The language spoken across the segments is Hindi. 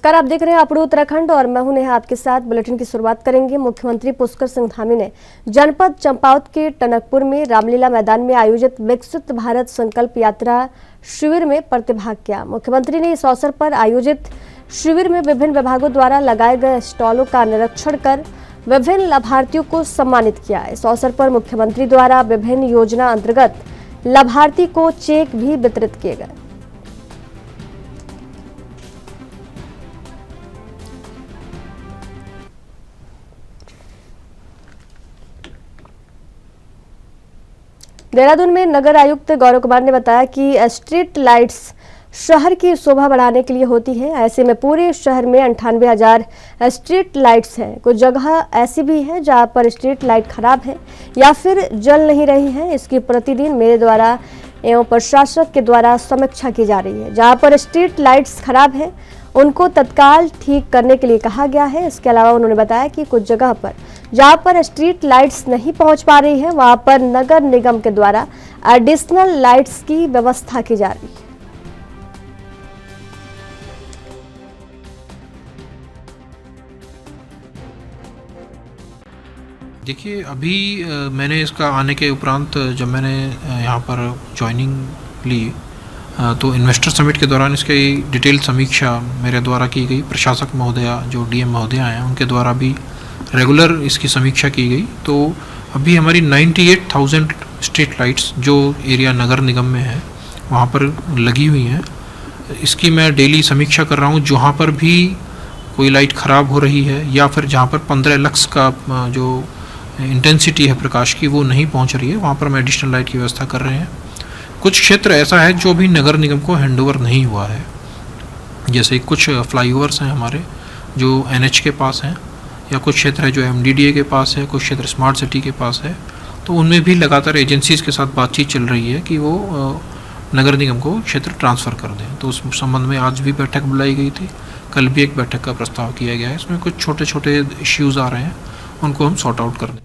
नमस्कार, आप देख रहे हैं अपडू उत्तराखंड और मैं हूं नेहा आपके साथ। बुलेटिन की शुरुआत करेंगे। मुख्यमंत्री पुष्कर सिंह धामी ने जनपद चंपावत के टनकपुर में रामलीला मैदान में आयोजित विकसित भारत संकल्प यात्रा शिविर में प्रतिभाग किया। मुख्यमंत्री ने इस अवसर पर आयोजित शिविर में विभिन्न विभागों द्वारा लगाए गए स्टॉलों का निरीक्षण कर विभिन्न लाभार्थियों को सम्मानित किया। इस अवसर पर मुख्यमंत्री द्वारा विभिन्न योजना अंतर्गत लाभार्थी को चेक भी वितरित किए गए। देहरादून में नगर आयुक्त गौरव कुमार ने बताया कि स्ट्रीट लाइट्स शहर की शोभा बढ़ाने के लिए होती है। ऐसे में पूरे शहर में 98,000 स्ट्रीट लाइट्स हैं। कुछ जगह ऐसी भी है जहां पर स्ट्रीट लाइट खराब है या फिर जल नहीं रही है। इसकी प्रतिदिन मेरे द्वारा एवं प्रशासक के द्वारा समीक्षा की जा रही है। जहां पर स्ट्रीट लाइट्स खराब है उनको तत्काल ठीक करने के लिए कहा गया है। इसके अलावा उन्होंने बताया कि कुछ जगह पर जहां पर स्ट्रीट लाइट्स नहीं पहुंच पा रही है वहां पर नगर निगम के द्वारा एडिशनल लाइट्स की व्यवस्था की जा रही है। देखिए, अभी मैंने इसका आने के उपरांत जब मैंने यहाँ पर ज्वाइनिंग ली तो इन्वेस्टर समिट के दौरान इसकी डिटेल समीक्षा मेरे द्वारा की गई। प्रशासक महोदया जो डीएम महोदया हैं उनके द्वारा भी रेगुलर इसकी समीक्षा की गई। तो अभी हमारी 98,000 स्ट्रीट लाइट्स जो एरिया नगर निगम में है वहाँ पर लगी हुई हैं। इसकी मैं डेली समीक्षा कर रहा हूँ। जहाँ पर भी कोई लाइट ख़राब हो रही है या फिर जहाँ पर 15 लक्स का जो इंटेंसिटी है प्रकाश की वो नहीं पहुँच रही है, वहाँ पर हम एडिशनल लाइट की व्यवस्था कर रहे हैं। कुछ क्षेत्र ऐसा है जो भी नगर निगम को हैंडओवर नहीं हुआ है, जैसे कुछ फ्लाईओवर्स हैं हमारे जो एनएच के पास हैं, या कुछ क्षेत्र है जो एमडीडीए के पास है, कुछ क्षेत्र स्मार्ट सिटी के पास है। तो उनमें भी लगातार एजेंसीज के साथ बातचीत चल रही है कि वो नगर निगम को क्षेत्र ट्रांसफ़र कर दें। तो उस संबंध में आज भी बैठक बुलाई गई थी, कल भी एक बैठक का प्रस्ताव किया गया है। इसमें कुछ छोटे छोटे इश्यूज़ आ रहे हैं, उनको हम सॉर्ट आउट कर दें।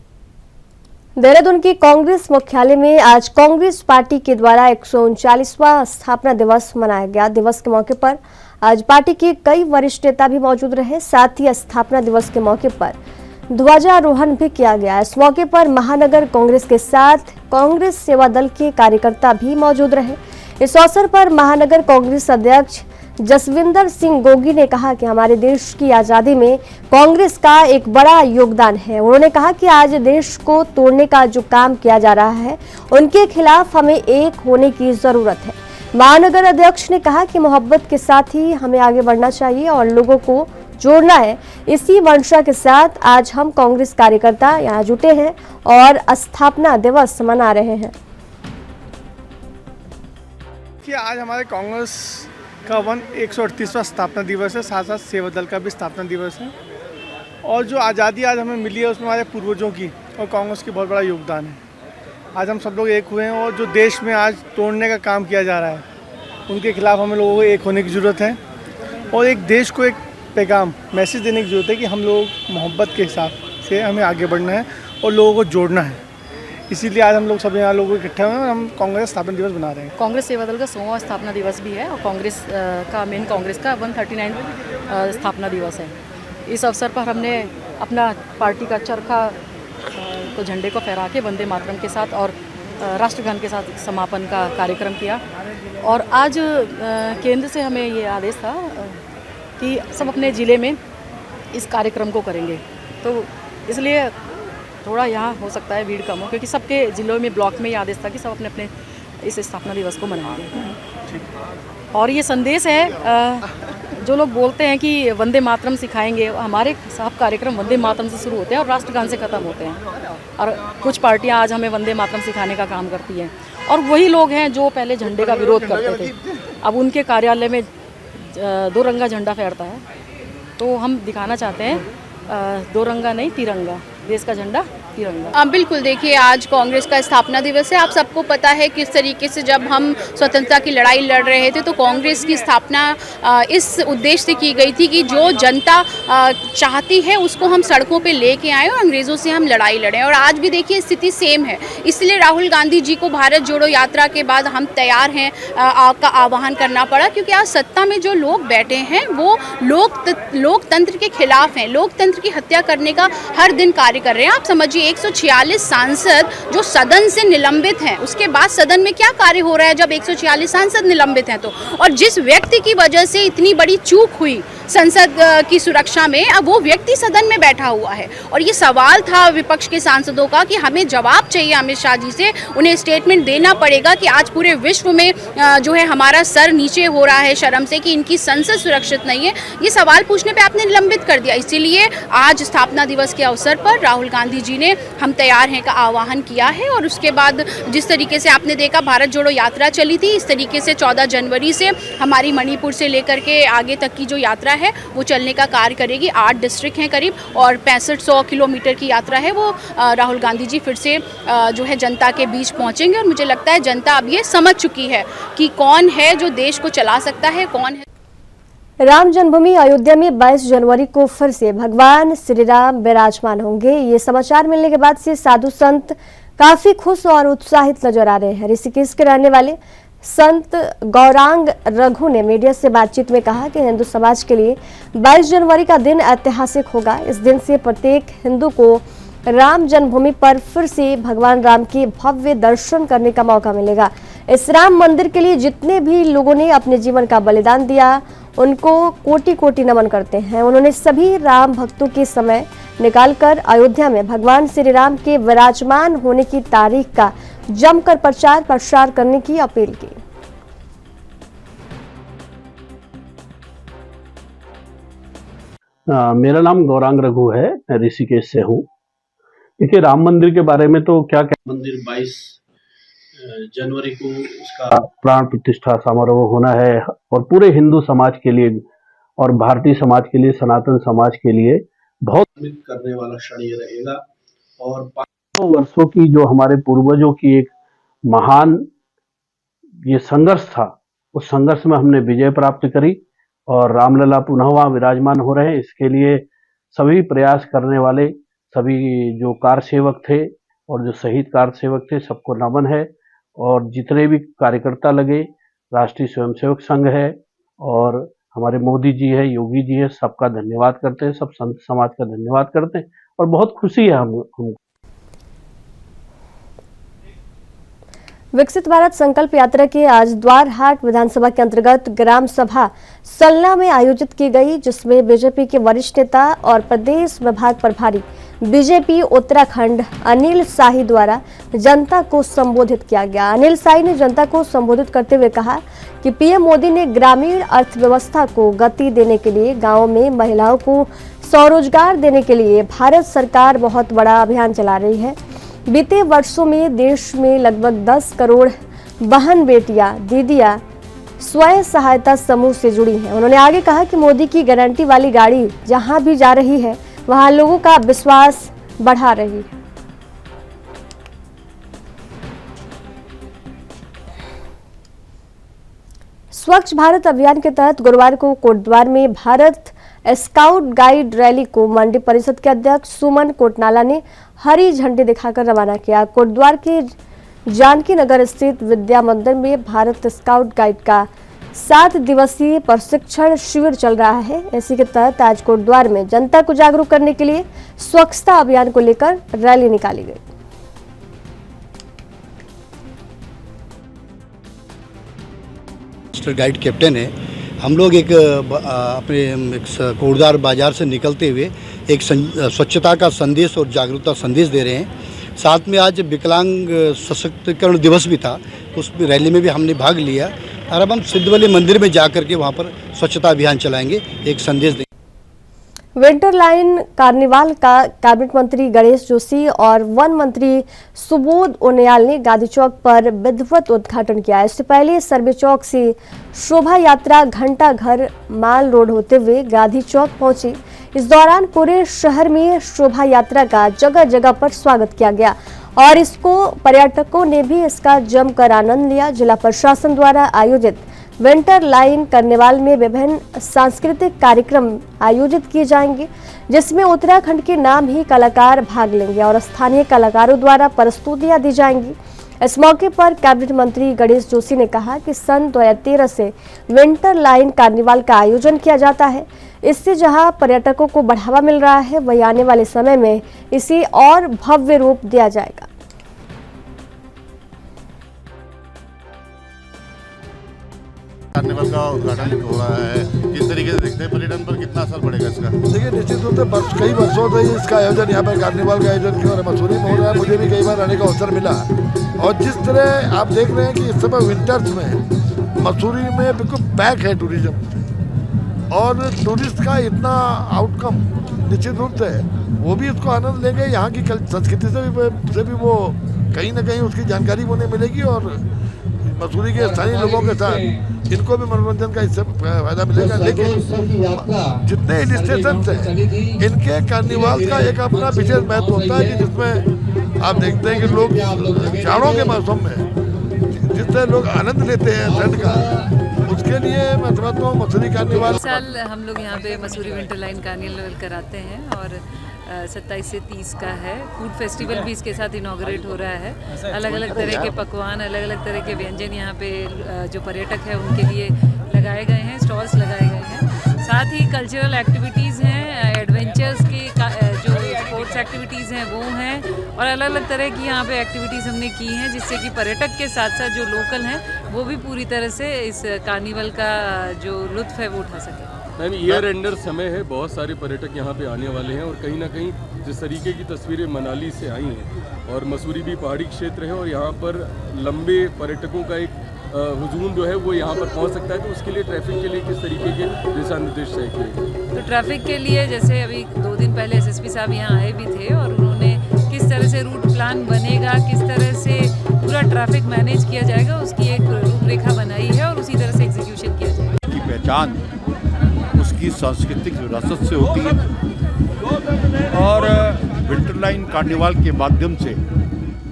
देहरादून की कांग्रेस मुख्यालय में आज कांग्रेस पार्टी के द्वारा 139वां स्थापना दिवस मनाया गया। दिवस के मौके पर आज पार्टी के कई वरिष्ठ नेता भी मौजूद रहे। साथ ही स्थापना दिवस के मौके पर ध्वजारोहण भी किया गया। इस मौके पर महानगर कांग्रेस के साथ कांग्रेस सेवा दल के कार्यकर्ता भी मौजूद रहे। इस अवसर पर महानगर कांग्रेस अध्यक्ष जसविंदर सिंह गोगी ने कहा कि हमारे देश की आज़ादी में कांग्रेस का एक बड़ा योगदान है। उन्होंने कहा कि आज देश को तोड़ने का जो काम किया जा रहा है उनके खिलाफ हमें एक होने की जरूरत है। महानगर अध्यक्ष ने कहा कि मोहब्बत के साथ ही हमें आगे बढ़ना चाहिए और लोगों को जोड़ना है। इसी मंशा के साथ आज हम कांग्रेस कार्यकर्ता यहाँ जुटे हैं और स्थापना दिवस मना रहे हैं। कि आज हमारे कांग्रेस का 138वां स्थापना दिवस है, साथ साथ सेवा दल का भी स्थापना दिवस है। और जो आज़ादी आज हमें मिली है उसमें हमारे पूर्वजों की और कांग्रेस की बहुत बड़ा योगदान है। आज हम सब लोग एक हुए हैं और जो देश में आज तोड़ने का काम किया जा रहा है उनके खिलाफ हमें लोगों को एक होने की ज़रूरत है और एक देश को एक पैगाम मैसेज देने की ज़रूरत है कि हम लोग मोहब्बत के हिसाब से हमें आगे बढ़ना है और लोगों को जोड़ना है। इसीलिए आज हम लोग सब यहाँ लोग इकट्ठे हुए हैं और हम कांग्रेस स्थापना दिवस बना रहे हैं। कांग्रेस सेवा दल का 100वां स्थापना दिवस भी है और कांग्रेस का मेन कांग्रेस का 139 स्थापना दिवस है। इस अवसर पर हमने अपना पार्टी का चरखा को झंडे को फहरा के वंदे मातरम के साथ और राष्ट्रगान के साथ समापन का कार्यक्रम किया। और आज केंद्र से हमें ये आदेश था कि सब अपने ज़िले में इस कार्यक्रम को करेंगे, तो इसलिए थोड़ा यहाँ हो सकता है भीड़ कम हो, क्योंकि सबके ज़िलों में ब्लॉक में ये आदेश था कि सब अपने अपने इस स्थापना दिवस को मनाएंगे। और ये संदेश है, जो लोग बोलते हैं कि वंदे मातरम सिखाएंगे, हमारे सब कार्यक्रम वंदे मातरम से शुरू होते हैं और राष्ट्रगान से ख़त्म होते हैं। और कुछ पार्टियां आज हमें वंदे मातरम सिखाने का काम करती हैं और वही लोग हैं जो पहले झंडे का विरोध करते थे, अब उनके कार्यालय में 2 रंगा झंडा फहरता है। तो हम दिखाना चाहते हैं 2 रंगा नहीं, तिरंगा, देश का झंडा चलाती रहूँगा। बिल्कुल, देखिए आज कांग्रेस का स्थापना दिवस है। आप सबको पता है किस तरीके से जब हम स्वतंत्रता की लड़ाई लड़ रहे थे तो कांग्रेस की स्थापना इस उद्देश्य से की गई थी कि जो जनता चाहती है उसको हम सड़कों पे लेके आए और अंग्रेज़ों से हम लड़ाई लड़ें। और आज भी देखिए स्थिति सेम है, इसलिए राहुल गांधी जी को भारत जोड़ो यात्रा के बाद हम तैयार हैं का आह्वान करना पड़ा, क्योंकि आज सत्ता में जो लोग बैठे हैं वो लोकतंत्र के खिलाफ हैं, लोकतंत्र की हत्या करने का हर दिन कार्य कर रहे हैं। आप समझिए 146 सांसद जो सदन से निलंबित हैं, उसके बाद सदन में क्या कार्य हो रहा है जब 146 सांसद निलंबित हैं तो। और जिस व्यक्ति की वजह से इतनी बड़ी चूक हुई संसद की सुरक्षा में, अब वो व्यक्ति सदन में बैठा हुआ है। और ये सवाल था विपक्ष के सांसदों का कि हमें जवाब चाहिए अमित शाह जी से, उन्हें स्टेटमेंट देना पड़ेगा कि आज पूरे विश्व में जो है हमारा सर नीचे हो रहा है शर्म से कि इनकी संसद सुरक्षित नहीं है। ये सवाल पूछने पे आपने निलंबित कर दिया। इसीलिए आज स्थापना दिवस के अवसर पर राहुल गांधी जी ने हम तैयार हैं का आह्वान किया है। और उसके बाद जिस तरीके से आपने देखा भारत जोड़ो यात्रा चली थी, इस तरीके से 14 जनवरी से हमारी मणिपुर से लेकर के आगे तक की जो यात्रा है वो चलने का कार्य करेगी। 8 डिस्ट्रिक्ट हैं करीब और 6500 किलोमीटर की यात्रा है वो। राहुल गांधी जी फिर से जो है जनता के बीच पहुंचेंगे और मुझे लगता है जनता अब ये समझ चुकी है कि कौन है जो देश को चला सकता है, कौन है। राम जन्मभूमि अयोध्या में 22 जनवरी को फिर से भगवान श्री राम विराजमान होंगे। ये समाचार मिलने के बाद से साधु संत काफी खुश और उत्साहित नजर आ रहे हैं। ऋषिकेश के रहने वाले संत गौरांग रघु ने मीडिया से बातचीत में कहा कि हिंदू समाज के लिए 22 जनवरी का दिन ऐतिहासिक होगा। इस दिन से प्रत्येक हिंदू को राम जन्मभूमि पर फिर से भगवान राम के भव्य दर्शन करने का मौका मिलेगा। इस राम मंदिर के लिए जितने भी लोगों ने अपने जीवन का बलिदान दिया उनको कोटि कोटि नमन करते हैं। उन्होंने सभी राम भक्तों के समय निकालकर अयोध्या में भगवान श्री राम के विराजमान होने की तारीख का जमकर प्रचार प्रसार करने की अपील की। मेरा नाम गौरांग रघु है, मैं ऋषिकेश से हूँ। देखिए राम मंदिर के बारे में तो क्या मंदिर 22 जनवरी को उसका प्राण प्रतिष्ठा समारोह होना है और पूरे हिंदू समाज के लिए और भारतीय समाज के लिए, सनातन समाज के लिए बहुत करने वाला क्षण ये रहेगा। और 500 वर्षों की जो हमारे पूर्वजों की एक महान ये संघर्ष था, उस संघर्ष में हमने विजय प्राप्त करी और रामलला पुनः वहां विराजमान हो रहे हैं। इसके लिए सभी प्रयास करने वाले सभी जो कार सेवक थे और जो शहीद कार सेवक थे सबको नमन है। और जितने भी कार्यकर्ता लगे, राष्ट्रीय स्वयंसेवक संघ है और हमारे मोदी जी है, योगी जी है, सबका धन्यवाद करते हैं, सब संत समाज का धन्यवाद करते हैं और बहुत खुशी है हमको। विकसित भारत संकल्प यात्रा के आज द्वारहाट विधानसभा के अंतर्गत ग्राम सभा सलना में आयोजित की गई, जिसमें बीजेपी के वरिष्ठ नेता और प्रदेश विभाग प्रभारी बीजेपी उत्तराखंड अनिल शाही द्वारा जनता को संबोधित किया गया। अनिल शाही ने जनता को संबोधित करते हुए कहा कि पीएम मोदी ने ग्रामीण अर्थव्यवस्था को गति देने के लिए, गाँव में महिलाओं को स्वरोजगार देने के लिए भारत सरकार बहुत बड़ा अभियान चला रही है। बीते वर्षों में देश में लगभग 10 करोड़ बहन बेटियां, दीदियां स्वयं सहायता समूह से जुड़ी हैं। उन्होंने आगे कहा कि मोदी की गारंटी वाली गाड़ी जहां भी जा रही है वहां लोगों का विश्वास बढ़ा रही है। स्वच्छ भारत अभियान के तहत गुरुवार को कोटद्वार में भारत स्काउट गाइड रैली को मंडी परिषद के अध्यक्ष सुमन कोटनाला ने हरी झंडी दिखाकर रवाना किया। कोटद्वार के जानकी नगर स्थित विद्या मंदिर में भारत स्काउट गाइड का 7 दिवसीय प्रशिक्षण शिविर चल रहा है। इसी के तहत आज कोटद्वार में जनता को जागरूक करने के लिए स्वच्छता अभियान को लेकर रैली निकाली गई। गाइड कैप्टन है। हम लोग अपने कोटद्वार बाजार से निकलते हुए एक स्वच्छता का संदेश और जागरूकता संदेश दे रहे हैं। साथ में आज विकलांग सशक्तिकरण दिवस भी था, उस रैली में भी हमने भाग लिया और अब हम सिद्धवली मंदिर में जाकर के वहाँ पर स्वच्छता अभियान चलाएंगे, एक संदेश देंगे। विंटर लाइन कार्निवाल का कैबिनेट मंत्री गणेश जोशी और वन मंत्री सुबोध उनियाल ने गांधी चौक पर विधिवत उद्घाटन किया। इससे पहले सर्वे चौक से शोभा यात्रा घंटा घर माल रोड होते हुए गांधी चौक पहुंची। इस दौरान पूरे शहर में शोभा यात्रा का जगह जगह पर स्वागत किया गया और इसको पर्यटकों ने भी इसका जमकर आनंद लिया। जिला प्रशासन द्वारा आयोजित विंटर लाइन कार्निवाल में विभिन्न सांस्कृतिक कार्यक्रम आयोजित किए जाएंगे, जिसमें उत्तराखंड के नाम ही कलाकार भाग लेंगे और स्थानीय कलाकारों द्वारा प्रस्तुतियां दी जाएंगी। इस मौके पर कैबिनेट मंत्री गणेश जोशी ने कहा कि सन 2013 से विंटर लाइन कार्निवाल का आयोजन किया जाता है। इससे जहां पर्यटकों को बढ़ावा मिल रहा है, वहीं आने वाले समय में इसे और भव्य रूप दिया जाएगा। कार्निवल का उद्घाटन हो रहा है, किस तरीके से देखते हैं पर्यटन पर कितना असर पड़ेगा इसका? देखिए, निश्चित रूप से कई वर्षों से इसका आयोजन यहाँ पर कार्निवल का आयोजन किया और मसूरी में हो रहा है। मुझे भी कई बार आने का अवसर मिला और जिस तरह आप देख रहे हैं कि इस समय विंटर्स में मसूरी में बिल्कुल पैक है टूरिज्म और टूरिस्ट का इतना आउटकम निश्चित रूप से वो भी उसको आनंद लेंगे। यहाँ की संस्कृति से भी वो कहीं ना कहीं उसकी जानकारी उन्हें मिलेगी और मसूरी के स्थानीय लोगों के साथ इनको भी मनोरंजन का इससे फायदा मिलेगा। लेकिन जितने हिल स्टेशन हैं इनके कार्निवाल का एक अपना विशेष महत्व होता है कि जिसमें आप देखते हैं कि लोग जाड़ों के मौसम में जिससे लोग आनंद लेते हैं ठंड का, उसके लिए मैं समझता हूँ मसूरी कार्निवाल। इस साल हम लोग यहाँ पे मसूरी विंटर लाइन कार्निवल कराते हैं और 27 से 30 का है। फूड फेस्टिवल भी इसके साथ इनॉग्रेट हो रहा है। अलग अलग तरह के पकवान, अलग अलग तरह के व्यंजन यहाँ पे जो पर्यटक है उनके लिए लगाए गए हैं, स्टॉल्स लगाए गए हैं। साथ ही कल्चरल एक्टिविटीज़ हैं, एडवेंचर्स की जो स्पोर्ट्स एक्टिविटीज़ हैं वो हैं और अलग अलग तरह की यहाँ पे एक्टिविटीज़ हमने की हैं, जिससे कि पर्यटक के साथ साथ जो लोकल हैं वो भी पूरी तरह से इस कार्निवल का जो लुत्फ़ है वो उठा सकें। मैम, ईयर एंडर समय है, बहुत सारे पर्यटक यहाँ पे आने वाले हैं और कहीं ना कहीं जिस तरीके की तस्वीरें मनाली से आई हैं और मसूरी भी पहाड़ी क्षेत्र है और यहाँ पर लंबे पर्यटकों का एक हुजूम जो है वो यहाँ पर पहुँच सकता है, तो उसके लिए ट्रैफिक के लिए किस तरीके के दिशा निर्देश तय किए गए? तो ट्रैफिक के लिए जैसे अभी 2 दिन पहले एसएसपी साहब यहाँ आए भी थे और उन्होंने किस तरह से रूट प्लान बनेगा, किस तरह से पूरा ट्रैफिक मैनेज किया जाएगा, उसकी एक रूपरेखा बनाई है और उसी तरह से एग्जीक्यूशन किया जाएगा। की पहचान उसकी सांस्कृतिक विरासत से होती है और विंटर लाइन कार्निवाल के माध्यम से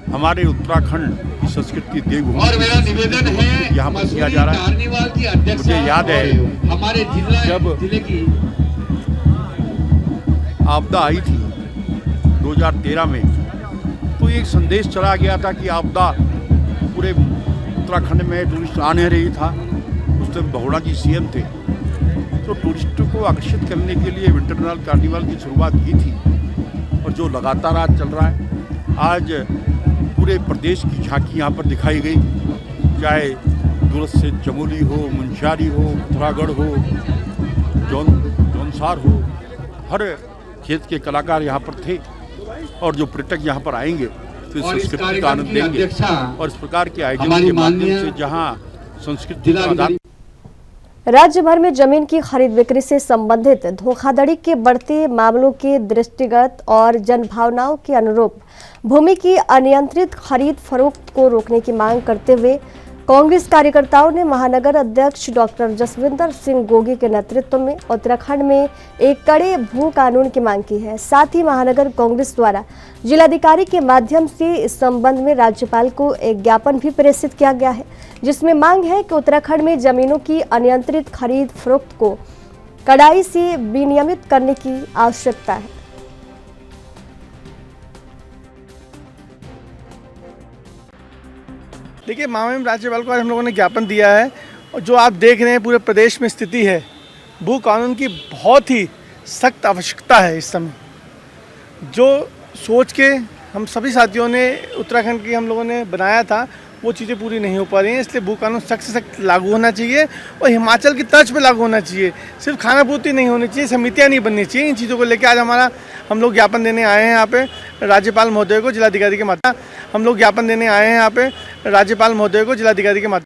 हमारे उत्तराखंड की संस्कृति देवभूमि यहाँ पर किया जा रहा है। मुझे याद है जब आपदा आई थी 2013 में, तो एक संदेश चला गया था कि आपदा पूरे उत्तराखंड में टूरिस्ट आ नहीं रही था। उस टाइम बहुड़ा जी सीएम थे, तो टूरिस्टों को आकर्षित करने के लिए विंटर लाइन कार्निवल की शुरुआत की थी और जो लगातार आज चल रहा है। आज पूरे प्रदेश की झांकी यहाँ पर दिखाई गई, चाहे दूर से चमोली हो, मुंशियारी हो, पिथौरागढ़ हो, जौनसार हो, हर क्षेत्र के कलाकार यहाँ पर थे और जो पर्यटक यहाँ पर आएंगे तो इस संस्कृति का आनंद लेंगे और इस प्रकार के आयोजन के माध्यम से जहाँ संस्कृति का आदान। राज्य भर में जमीन की खरीद बिक्री से संबंधित धोखाधड़ी के बढ़ते मामलों के दृष्टिगत और जनभावनाओं के अनुरूप भूमि की अनियंत्रित खरीद फरोख्त को रोकने की मांग करते हुए कांग्रेस कार्यकर्ताओं ने महानगर अध्यक्ष डॉक्टर जसविंदर सिंह गोगी के नेतृत्व में उत्तराखंड में एक कड़े भू कानून की मांग की है। साथ ही महानगर कांग्रेस द्वारा जिलाधिकारी के माध्यम से इस संबंध में राज्यपाल को एक ज्ञापन भी प्रेषित किया गया है, जिसमें मांग है कि उत्तराखंड में जमीनों की अनियंत्रित खरीद फरोख्त को कड़ाई से विनियमित करने की आवश्यकता है। देखिए, मामले में राज्यपाल को आज हम लोगों ने ज्ञापन दिया है और जो आप देख रहे हैं पूरे प्रदेश में स्थिति है, भू कानून की बहुत ही सख्त आवश्यकता है। इस समय जो सोच के हम सभी साथियों ने उत्तराखंड की हम लोगों ने बनाया था, वो चीज़ें पूरी नहीं हो पा रही हैं। इसलिए भू कानून सख्त से सख्त लागू होना चाहिए और हिमाचल की तर्ज पे लागू होना चाहिए। सिर्फ खानापूर्ति नहीं होनी चाहिए, समितियां नहीं बननी चाहिए। इन चीज़ों को लेकर आज हम लोग ज्ञापन देने आए हैं यहाँ पे राज्यपाल महोदय को जिलाधिकारी के माध्यम हम लोग ज्ञापन देने आए हैं यहाँ पे राज्यपाल महोदय को जिलाधिकारी के माध्यम।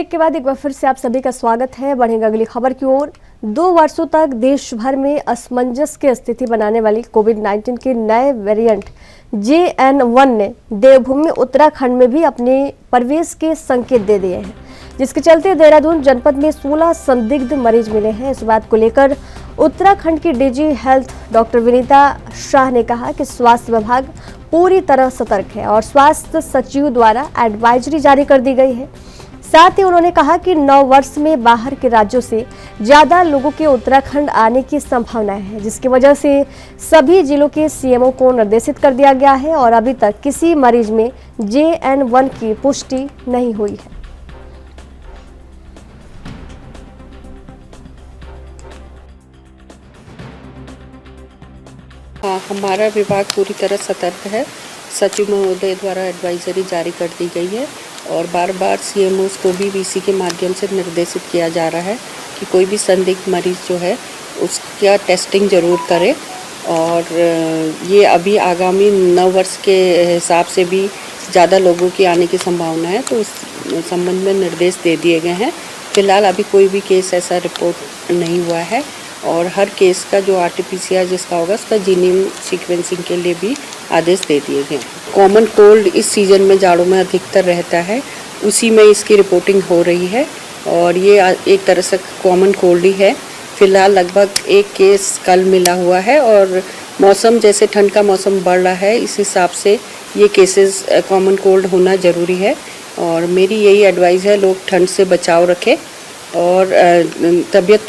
ब्रेक के बाद एक बार फिर से आप सभी का स्वागत है। बढ़ेंगे अगली खबर की ओर। 2 वर्षों तक देश भर में असमंजस की स्थिति बनाने वाली कोविड-19 के नए वेरिएंट JN1 ने देवभूमि उत्तराखंड में भी अपने प्रवेश के संकेत दे दिए हैं, जिसके चलते देहरादून जनपद में 16 संदिग्ध मरीज मिले हैं। इस बात को लेकर उत्तराखंड की DG health doctor Vinita Shah ने कहा कि स्वास्थ्य विभाग पूरी तरह सतर्क है और स्वास्थ्य सचिव द्वारा एडवाइजरी जारी कर दी गई है। साथ ही उन्होंने कहा कि 9 वर्ष में बाहर के राज्यों से ज्यादा लोगों के उत्तराखंड आने की संभावना है, जिसकी वजह से सभी जिलों के CMO को निर्देशित कर दिया गया है और अभी तक किसी मरीज में JN1 की पुष्टि नहीं हुई है। हमारा विभाग पूरी तरह सतर्क है। सचिव महोदय द्वारा एडवाइजरी जारी कर दी गई है और बार बार CMOs को भी VC के माध्यम से निर्देशित किया जा रहा है कि कोई भी संदिग्ध मरीज जो है उसका टेस्टिंग ज़रूर करे। और ये अभी आगामी 9 वर्ष के हिसाब से भी ज़्यादा लोगों की आने की संभावना है, तो उस संबंध में निर्देश दे दिए गए हैं। फिलहाल अभी कोई भी केस ऐसा रिपोर्ट नहीं हुआ है और हर केस का जो RT-PCR जिसका होगा उसका जीनोम सीक्वेंसिंग के लिए भी आदेश दे दिए गए। कॉमन कोल्ड इस सीज़न में जाड़ों में अधिकतर रहता है, उसी में इसकी रिपोर्टिंग हो रही है और ये एक तरह से कॉमन कोल्ड ही है। फिलहाल लगभग एक केस कल मिला हुआ है और मौसम जैसे ठंड का मौसम बढ़ रहा है, इस हिसाब से ये केसेस कॉमन कोल्ड होना ज़रूरी है। और मेरी यही एडवाइस है, लोग ठंड से बचाव रखें और तबीयत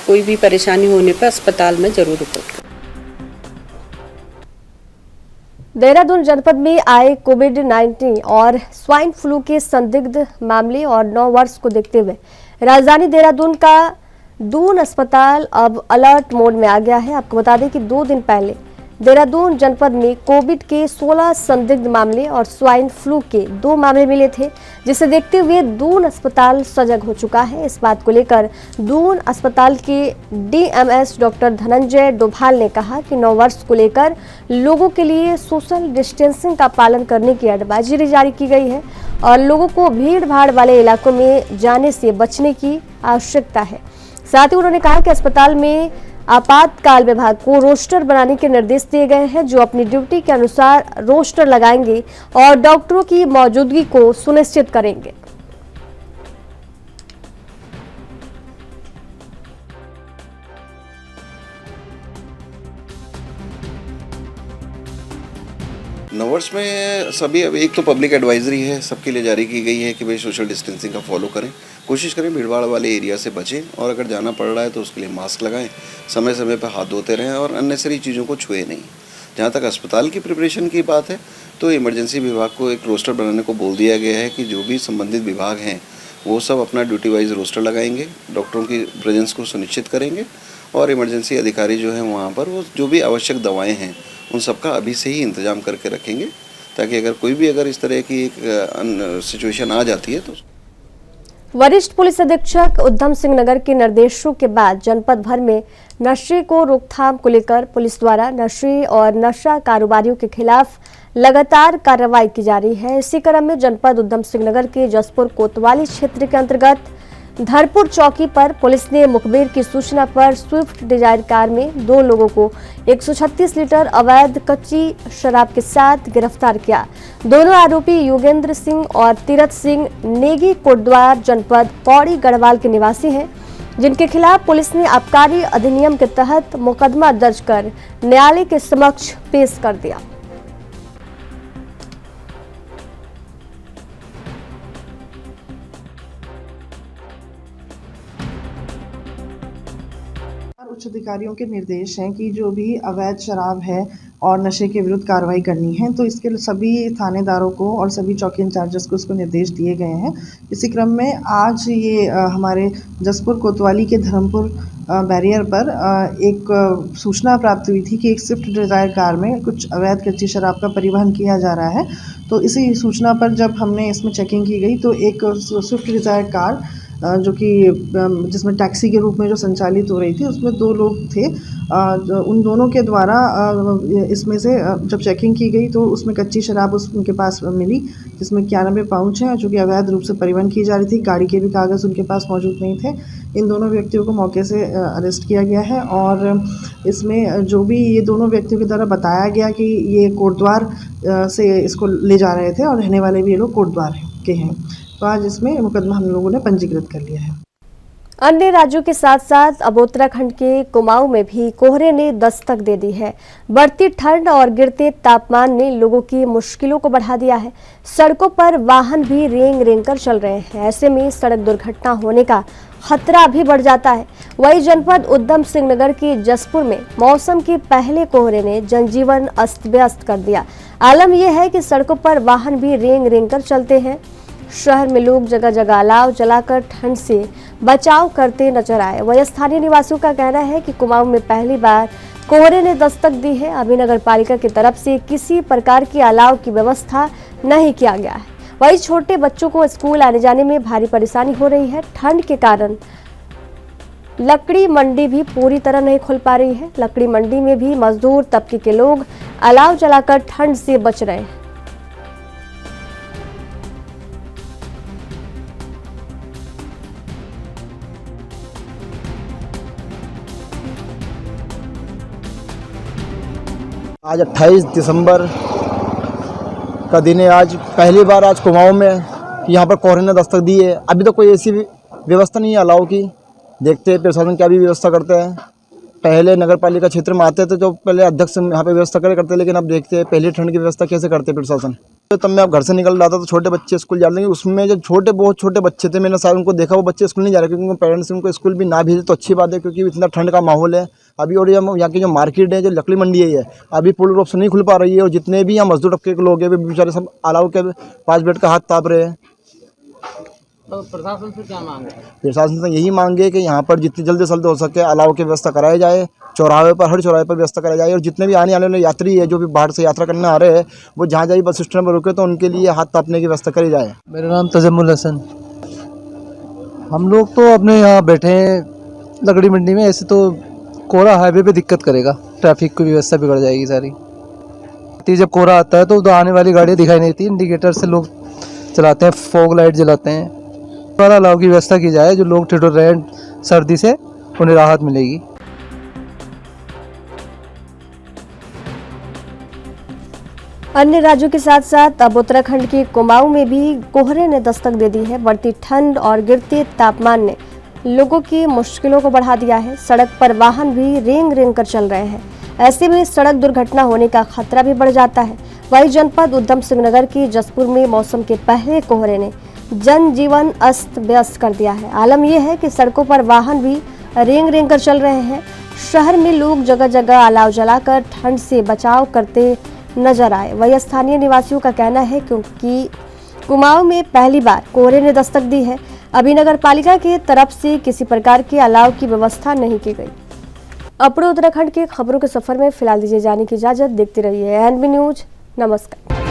कोई भी परेशानी होने पर अस्पताल में जरूर रिपोर्ट करें। देहरादून जनपद में आए कोविड-19 और स्वाइन फ्लू के संदिग्ध मामले और 9 वर्ष को देखते हुए राजधानी देहरादून का दून अस्पताल अब अलर्ट मोड में आ गया है। आपको बता दें कि 2 दिन पहले देहरादून जनपद में कोविड के 16 संदिग्ध मामले और स्वाइन फ्लू के 2 मामले मिले थे, जिसे देखते हुए दून अस्पताल सजग हो चुका है। इस बात को लेकर दून अस्पताल के DMS डॉक्टर धनंजय डोभाल ने कहा कि 9 वर्ष को लेकर लोगों के लिए सोशल डिस्टेंसिंग का पालन करने की एडवाइजरी जारी की गई है और लोगों को भीड़ भाड़ वाले इलाकों में जाने से बचने की आवश्यकता है। साथ ही उन्होंने कहा कि अस्पताल में आपातकाल विभाग को रोस्टर बनाने के निर्देश दिए गए हैं, जो अपनी ड्यूटी के अनुसार रोस्टर लगाएंगे और डॉक्टरों की मौजूदगी को सुनिश्चित करेंगे। नवर्स में सभी, अब एक तो पब्लिक एडवाइजरी है सबके लिए जारी की गई है कि भाई सोशल डिस्टेंसिंग का फॉलो करें, कोशिश करें भीड़भाड़ वाले एरिया से बचें और अगर जाना पड़ रहा है तो उसके लिए मास्क लगाएं, समय समय पर हाथ धोते रहें और अननेसरी चीज़ों को छुए नहीं। जहाँ तक अस्पताल की प्रिपरेशन की बात है तो इमरजेंसी विभाग को एक रोस्टर बनाने को बोल दिया गया है कि जो भी संबंधित विभाग हैं वो सब अपना ड्यूटी वाइज रोस्टर लगाएंगे, डॉक्टरों की प्रेजेंस को सुनिश्चित करेंगे और इमरजेंसी अधिकारी जो हैं वहाँ पर वो जो भी आवश्यक दवाएँ हैं उन सबका अभी से ही इंतजाम करके रखेंगे, ताकि अगर इस तरह की एक सिचुएशन आ जाती है तो। वरिष्ठ पुलिस अधीक्षक उधम सिंह नगर के निर्देशों के बाद जनपद भर में नशे को रोकथाम को लेकर पुलिस द्वारा नशे और नशा कारोबारियों के खिलाफ लगातार कार्रवाई की जा रही है। इसी क्रम में जनपद उधम सिंह नगर के जसपुर कोतवाली क्षेत्र के अंतर्गत धरपुर चौकी पर पुलिस ने मुखबिर की सूचना पर स्विफ्ट डिजायर कार में 2 लोगों को 136 लीटर अवैध कच्ची शराब के साथ गिरफ्तार किया। दोनों आरोपी योगेंद्र सिंह और तीरथ सिंह नेगी कोटद्वार जनपद पौड़ी गढ़वाल के निवासी हैं, जिनके खिलाफ पुलिस ने आबकारी अधिनियम के तहत मुकदमा दर्ज कर न्यायालय के समक्ष पेश कर दिया। उच्च अधिकारियों के निर्देश हैं कि जो भी अवैध शराब है और नशे के विरुद्ध कार्रवाई करनी है, तो इसके सभी थानेदारों को और सभी चौकी इंचार्जेस को उसको निर्देश दिए गए हैं। इसी क्रम में आज ये हमारे जसपुर कोतवाली के धर्मपुर बैरियर पर एक सूचना प्राप्त हुई थी कि एक स्विफ्ट डिज़ायर कार में कुछ अवैध कच्ची शराब का परिवहन किया जा रहा है। तो इसी सूचना पर जब हमने इसमें चेकिंग की गई तो एक स्विफ्ट डिज़ायर कार जो कि जिसमें टैक्सी के रूप में जो संचालित हो रही थी, उसमें 2 लोग थे। उन दोनों के द्वारा इसमें से जब चेकिंग की गई तो उसमें कच्ची शराब उनके पास मिली, जिसमें 91 पाउच है, जो कि अवैध रूप से परिवहन की जा रही थी। गाड़ी के भी कागज़ उनके पास मौजूद नहीं थे। इन दोनों व्यक्तियों को मौके से अरेस्ट किया गया है और इसमें जो भी ये दोनों व्यक्तियों के द्वारा बताया गया कि ये कोटद्वार से इसको ले जा रहे थे और रहने वाले भी ये लोग कोटद्वार के हैं। तो आज इसमें मुकदमा हम लोगों ने पंजीकृत कर लिया है। अन्य राज्यों के साथ साथ अब उत्तराखंड के कुमाऊं में भी कोहरे ने दस्तक दे दी है। बढ़ती ठंड और गिरते तापमान ने लोगों की मुश्किलों को बढ़ा दिया है। सड़कों पर वाहन भी रेंग रेंग कर चल रहे हैं। ऐसे में सड़क दुर्घटना होने का खतरा भी बढ़ जाता है। वही जनपद उधम सिंह नगर के जसपुर में मौसम के पहले कोहरे ने जनजीवन अस्त व्यस्त कर दिया। आलम यह है कि सड़कों पर वाहन भी रेंग रेंग कर चलते हैं। शहर में लोग जगह जगह अलाव जलाकर ठंड से बचाव करते नजर आए। वही स्थानीय निवासियों का कहना है कि कुमाऊं में पहली बार कोहरे ने दस्तक दी है। अभी नगर पालिका की तरफ से किसी प्रकार की अलाव की व्यवस्था नहीं किया गया है। वही छोटे बच्चों को स्कूल आने जाने में भारी परेशानी हो रही है। ठंड के कारण लकड़ी मंडी भी पूरी तरह नहीं खुल पा रही है। लकड़ी मंडी में भी मजदूर तबके के लोग अलाव जलाकर ठंड से बच रहे हैं। आज 28 दिसंबर का दिन है। आज पहली बार आज कुमाऊं में यहाँ पर कोहरे ने दस्तक दी है। अभी तो कोई ऐसी व्यवस्था नहीं है अलाव की। देखते हैं प्रशासन क्या भी व्यवस्था करते हैं। पहले नगर पालिका क्षेत्र में आते थे तो पहले अध्यक्ष यहाँ पे व्यवस्था करते, लेकिन अब देखते हैं पहली ठंड की व्यवस्था कैसे करते हैं प्रशासन। तो तब मैं अब घर से निकल रहा था तो छोटे बच्चे स्कूल जा रहे थे। उसमें जो बहुत छोटे बच्चे थे, मैंने सारे उनको देखा, वो बच्चे स्कूल नहीं जा रहे क्योंकि उनके पेरेंट्स उनको स्कूल भी ना भेजे तो अच्छी बात है, क्योंकि इतना ठंड का माहौल है अभी। और यहाँ की जो मार्केट है, जो लकड़ी मंडी है, अभी पूर्ण रूप से नहीं खुल पा रही है। और जितने भी यहाँ मजदूर तबके के लोग हैं वे बेचारे सब अलाव के 5 बेड का हाथ ताप रहे हैं। तो प्रशासन से क्या मांग है? प्रशासन से यही मांगे कि यहाँ पर जितनी जल्दी से जल्दी हो सके अलाव की व्यवस्था कराई जाए। चौराहे पर, हर चौराहे पर व्यवस्था कराई जाए। और जितने भी आने वाले यात्री है जो भी बाहर से यात्रा करने आ रहे हैं, वो जहाँ जाए बस स्टैंड पर रुके तो उनके लिए हाथ तापने की व्यवस्था करी जाए। मेरा नाम तजम्मुल हसन। हम लोग तो अपने यहाँ बैठे हैं लकड़ी मंडी में। ऐसे तो कोहरा हाईवे पे दिक्कत करेगा, ट्रैफिक की व्यवस्था बिगड़ जाएगी सारी। जब कोहरा आता है तो आने वाली गाड़ियाँ दिखाई नहीं देती, इंडिकेटर से लोग चलाते हैं, फॉग लाइट जलाते हैं। थोड़ा अलाव की व्यवस्था की जाए, जो लोग ठिठुर रहे हैं सर्दी से उन्हें राहत मिलेगी। अन्य राज्यों के साथ साथ अब उत्तराखंड के कुमाऊं में भी कोहरे ने दस्तक दे दी है। बढ़ती ठंड और गिरते तापमान ने लोगों की मुश्किलों को बढ़ा दिया है। सड़क पर वाहन भी रेंग रेंग कर चल रहे हैं। ऐसे में सड़क दुर्घटना होने का खतरा भी बढ़ जाता है। वही जनपद उधम सिंह नगर की जसपुर में मौसम के पहले कोहरे ने जनजीवन अस्त व्यस्त कर दिया है। आलम यह है कि सड़कों पर वाहन भी रेंग रेंग कर चल रहे हैं। शहर में लोग जगह जगह अलाव जलाकर ठंड से बचाव करते नजर आए। वही स्थानीय निवासियों का कहना है क्योंकि कुमाऊं में पहली बार कोहरे ने दस्तक दी है। अभी नगर पालिका की तरफ से किसी प्रकार के अलाव की व्यवस्था नहीं की गई। अपने उत्तराखंड के खबरों के सफर में फिलहाल दीजिए जाने की इजाजत। देखते रहिए एनबी न्यूज। नमस्कार।